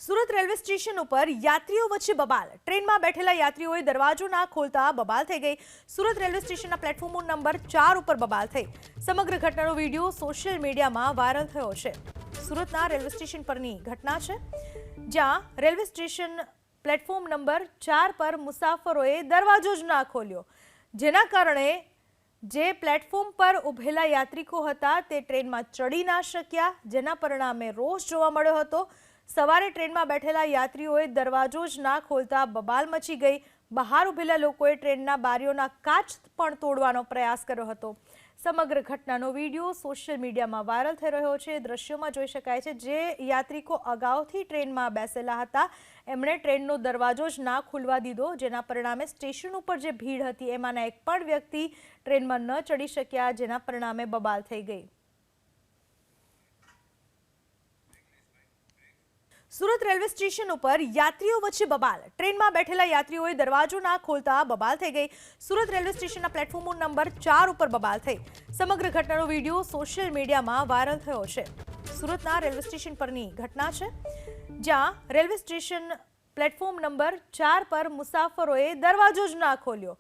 Surat railway station ઉપર યાત્રીઓ વચ્ચે બબાલ. ટ્રેનમાં બેઠેલા યાત્રીઓએ દરવાજો ના ખોલતા બબાલ થઈ ગઈ. સુરત રેલવે સ્ટેશનના પ્લેટફોર્મ નંબર 4 ઉપર બબાલ થઈ. સમગ્ર ઘટનાનો વિડીયો સોશિયલ મીડિયામાં વાયરલ થયો છે. સુરતના રેલવે સ્ટેશન પરની ઘટના છે, જ્યાં રેલવે સ્ટેશન પ્લેટફોર્મ નંબર 4 પર મુસાફરોએ દરવાજો જ ના ખોલ્યો, જેના કારણે જે પ્લેટફોર્મ પર ઉભેલા યાત્રિકો હતા તે ટ્રેનમાં ચડી ના શક્યા, જેના પરિણામે રોષ જોવા મળ્યો હતો. સવારે ટ્રેનમાં બેઠેલા યાત્રીઓએ દરવાજો જ ના ખોલતા બબાલ મચી ગઈ. બહાર ઉભેલા લોકોએ ટ્રેનના બારીઓના કાચ પણ તોડવાનો પ્રયાસ કર્યો હતો. સમગ્ર ઘટનાનો વિડીયો સોશિયલ મીડિયામાં વાયરલ થઈ રહ્યો છે. દ્રશ્યોમાં જોઈ શકાય છે, જે યાત્રિકો અગાઉથી ટ્રેનમાં બેસેલા હતા એમણે ટ્રેનનો દરવાજો જ ના ખુલવા દીધો, જેના પરિણામે સ્ટેશન ઉપર જે ભીડ હતી એમાંના એક પણ વ્યક્તિ ટ્રેનમાં ન ચડી શક્યા, જેના પરિણામે બબાલ થઈ ગઈ. સુરત રેલવે સ્ટેશન ઉપર યાત્રીઓ વચ્ચે બબાલ. ટ્રેનમાં બેઠેલા યાત્રીઓએ દરવાજો ના ખોલતા બબાલ થઈ ગઈ. સુરત રેલવે સ્ટેશનના પ્લેટફોર્મ નંબર 4 ઉપર બબાલ થઈ. સમગ્ર ઘટનાનો વિડીયો સોશિયલ મીડિયામાં વાયરલ થયો છે. સુરતના રેલવે સ્ટેશન પરની ઘટના છે, જ્યાં રેલવે સ્ટેશન પ્લેટફોર્મ નંબર 4 પર મુસાફરોએ દરવાજો જ ના ખોલ્યો,